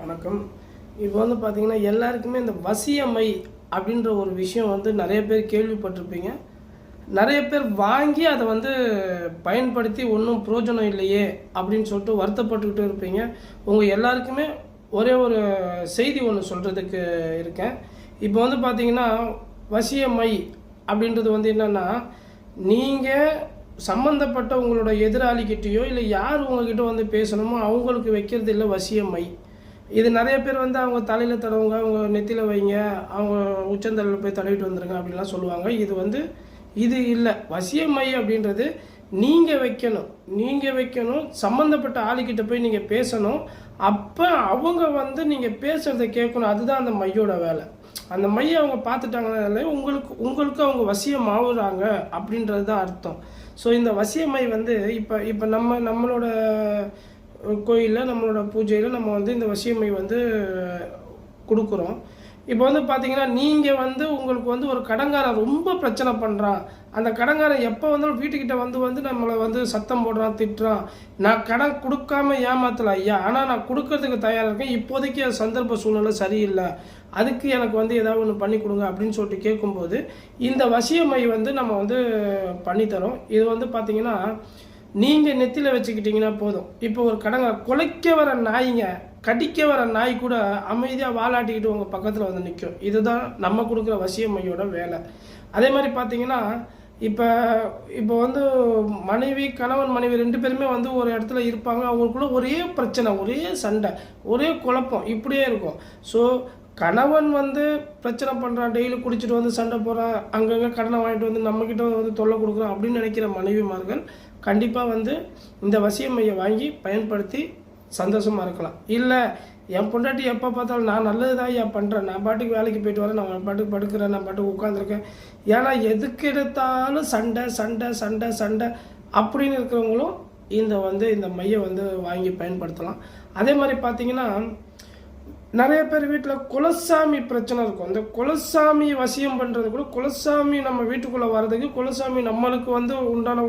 வணக்கம். இப்போ வந்து பார்த்தீங்கன்னா, எல்லாருக்குமே இந்த வசியமை அப்படின்ற ஒரு விஷயம் வந்து நிறைய பேர் கேள்விப்பட்டிருப்பீங்க. நிறைய பேர் வாங்கி அதை வந்து பயன்படுத்தி ஒன்றும் பிரயோஜனம் இல்லையே அப்படின்னு சொல்லிட்டு வருத்தப்பட்டுக்கிட்டு இருப்பீங்க. உங்கள் எல்லாருக்குமே ஒரே ஒரு செய்தி ஒன்று சொல்கிறதுக்கு இருக்கேன். இப்போ வந்து பார்த்தீங்கன்னா, வசியமை அப்படின்றது வந்து என்னென்னா, நீங்கள் சம்மந்தப்பட்ட உங்களோட எதிராளிகிட்டேயோ இல்லை யார் உங்ககிட்ட வந்து பேசணுமோ அவங்களுக்கு வைக்கிறது இல்லை வசியமை. இது நிறைய பேர் வந்து அவங்க தலையில் தடவுங்க, அவங்க நெத்தியில் வைங்க, அவங்க உச்சந்தலையில் போய் தடவிட்டு வந்துடுங்க அப்படின்லாம் சொல்லுவாங்க. இது இல்லை. வசியமை அப்படின்றது நீங்கள் வைக்கணும், சம்மந்தப்பட்ட ஆளுக்கிட்ட போய் நீங்கள் பேசணும். அப்போ அவங்க வந்து நீங்கள் பேசுகிறத கேட்கணும். அதுதான் அந்த மையோட வேலை. அந்த மையை அவங்க பார்த்துட்டாங்கனாலே உங்களுக்கு அவங்க வசியம் ஆகுறாங்க அப்படின்றது தான் அர்த்தம். ஸோ இந்த வசியமை வந்து இப்போ நம்மளோட கோயிலில் நம்மளோட பூஜையில் நம்ம வந்து இந்த வசியமை வந்து கொடுக்குறோம். இப்போ வந்து பார்த்தீங்கன்னா, நீங்கள் வந்து உங்களுக்கு வந்து ஒரு கடங்காரன் ரொம்ப பிரச்சனை பண்ணுறான். அந்த கடங்காரன் எப்போ வந்தாலும் வீட்டுக்கிட்ட வந்து நம்மளை வந்து சத்தம் போடுறான், திட்டுறான். நான் கடன் கொடுக்காம ஏமாத்தலை ஐயா, ஆனால் நான் கொடுக்கறதுக்கு தயாராக இருக்கேன். இப்போதைக்கு அது சந்தர்ப்ப சூழ்நிலை சரியில்லை, அதுக்கு எனக்கு வந்து ஏதாவது ஒன்று பண்ணி கொடுங்க அப்படின்னு சொல்லிட்டு கேட்கும்போது இந்த வசியமை வந்து நம்ம வந்து பண்ணித்தரோம். இது வந்து பார்த்தீங்கன்னா, நீங்கள் நெத்தியில் வச்சுக்கிட்டிங்கன்னா போதும். இப்போ ஒரு கொலைக்க வர நாய்ங்க, கடிக்க வர நாய் கூட அமைதியாக வாலாட்டிக்கிட்டு உங்கள் பக்கத்தில் வந்து நிற்கும். இதுதான் நம்ம கொடுக்குற வசியமையோட வேலை. அதே மாதிரி பார்த்தீங்கன்னா, இப்போ வந்து கணவன் மனைவி 2 பேருமே வந்து ஒரு இடத்துல இருப்பாங்க. அவங்களுக்குள்ள ஒரே பிரச்சனை, ஒரே சண்டை, ஒரே குழப்பம் இப்படியே இருக்கும். ஸோ கணவன் வந்து பிரச்சனை பண்ணுறான், டெய்லி குடிச்சிட்டு வந்து சண்டை போகிறான், அங்கங்கே கடனை வாங்கிட்டு வந்து நம்மக்கிட்ட வந்து தொல்லை கொடுக்குறான் அப்படின்னு நினைக்கிற மனைவிமார்கள் கண்டிப்பாக வந்து இந்த வசியமையை வாங்கி பயன்படுத்தி சந்தோஷமாக இருக்கலாம். இல்லை, என் பொண்டாட்டி எப்போ பார்த்தாலும் நான் நல்லது தான் ஏன் பண்ணுறேன், நான் பாட்டுக்கு வேலைக்கு போயிட்டு வரேன், நான் பாட்டுக்கு படுக்கிறேன், நான் பாட்டுக்கு உட்காந்துருக்கேன், ஏன்னா எதுக்கு எடுத்தாலும் சண்டை சண்டை சண்டை சண்டை அப்படின்னு இருக்கிறவங்களும் இந்த மையை வந்து வாங்கி பயன்படுத்தலாம். அதே மாதிரி பார்த்தீங்கன்னா, நிறைய பேர் வீட்டில் குலசாமி பிரச்சனை இருக்கும். இந்த குலசாமி வசியம் பண்ணுறது கூட, குலசாமி நம்ம வீட்டுக்குள்ளே வர்றதுக்கு, குலசாமி நம்மளுக்கு வந்து உண்டான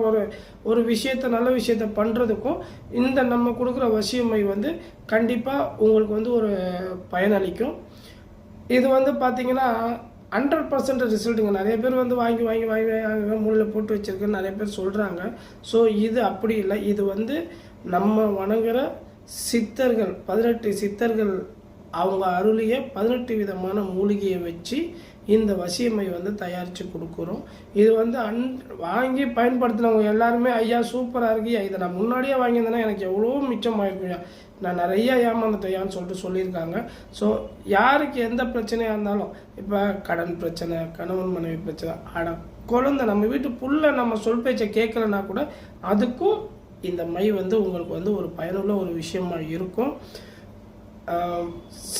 ஒரு விஷயத்த, நல்ல விஷயத்த பண்ணுறதுக்கும் இந்த நம்ம கொடுக்குற வசியமை வந்து கண்டிப்பாக உங்களுக்கு வந்து ஒரு பயனளிக்கும். இது வந்து பார்த்திங்கன்னா 100% ரிசல்ட்டுங்க. நிறைய பேர் வந்து வாங்கி மூலையில் போட்டு வச்சுருக்குன்னு நிறைய பேர் சொல்கிறாங்க. ஸோ இது அப்படி இல்லை. இது வந்து நம்ம வணங்குற சித்தர்கள், 18 சித்தர்கள் அவங்க அருளிய 18 விதமான மூலிகையை வச்சு இந்த வசியமை வந்து தயாரித்து கொடுக்குறோம். இது வந்து வாங்கி பயன்படுத்தினவங்க எல்லாருமே ஐயா சூப்பராக இருக்குயா, இதை நான் முன்னாடியே வாங்கியிருந்தேன்னா எனக்கு எவ்வளோ மிச்சமாயிருக்குயா, நான் நிறையா ஏமாந்துட்டேயான்னு சொல்லிட்டு சொல்லியிருக்காங்க. ஸோ யாருக்கு எந்த பிரச்சனையாக இருந்தாலும், இப்போ கடன் பிரச்சனை, கணவன் மனைவி பிரச்சனை, குழந்தை, நம்ம வீட்டு புள்ள நம்ம சொல் பேச்சை கேட்கலன்னா கூட அதுக்கும் இந்த மை வந்து உங்களுக்கு வந்து ஒரு பயனுள்ள ஒரு விஷயமா இருக்கும்.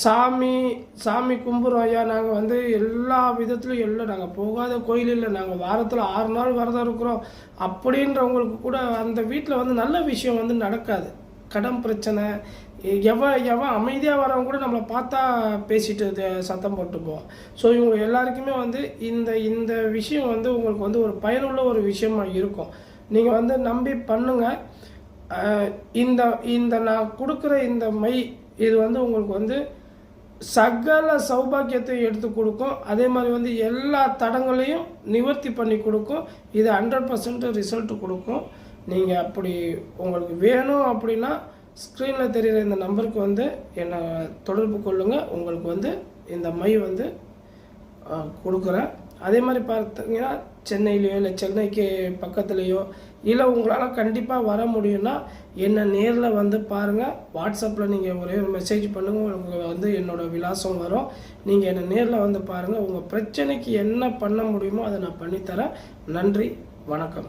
சாமி கும்பிட்றோம் ஐயா, நாங்கள் வந்து எல்லா விதத்துலையும் எல்லாம், நாங்கள் போகாத கோயில் இல்லை, நாங்கள் வாரத்தில் 6 நாள் விரதம் இருக்கிறோம் அப்படின்றவங்களுக்கு கூட அந்த வீட்டில் வந்து நல்ல விஷயம் வந்து நடக்காது. கடன் பிரச்சனை, எவன் அமைதியாக வரவங்க கூட நம்மளை பார்த்தா பேசிட்டு சத்தம் போட்டுப்போம். ஸோ இவங்க எல்லாருக்குமே வந்து இந்த விஷயம் வந்து உங்களுக்கு வந்து ஒரு பயனுள்ள ஒரு விஷயமா இருக்கும். நீங்கள் வந்து நம்பி பண்ணுங்கள். இந்த நான் கொடுக்குற இந்த மை இது வந்து உங்களுக்கு வந்து சகல சௌபாக்கியத்தை எடுத்து கொடுக்கும். அதே மாதிரி வந்து எல்லா தடங்களையும் நிவர்த்தி பண்ணி கொடுக்கும். இது 100% ரிசல்ட் கொடுக்கும். நீங்கள் அப்படி உங்களுக்கு வேணும் அப்படின்னா ஸ்க்ரீனில் தெரிகிற இந்த நம்பருக்கு வந்து என்னை தொடர்பு கொள்ளுங்கள். உங்களுக்கு வந்து இந்த மை வந்து கொடுக்குறேன். அதே மாதிரி பார்த்தீங்கன்னா, சென்னையிலையோ இல்லை சென்னைக்கு பக்கத்துலேயோ இல்லை உங்களால் கண்டிப்பாக வர முடியும்னா என்னை நேரில் வந்து பாருங்கள். வாட்ஸ்அப்பில் நீங்கள் ஒரே ஒரு மெசேஜ் பண்ணுங்கள், உங்களுக்கு வந்து என்னோடய விலாசம் வரும். நீங்கள் என்னை நேரில் வந்து பாருங்கள். உங்கள் பிரச்சனைக்கு என்ன பண்ண முடியுமோ அதை நான் பண்ணித்தரேன். நன்றி, வணக்கம்.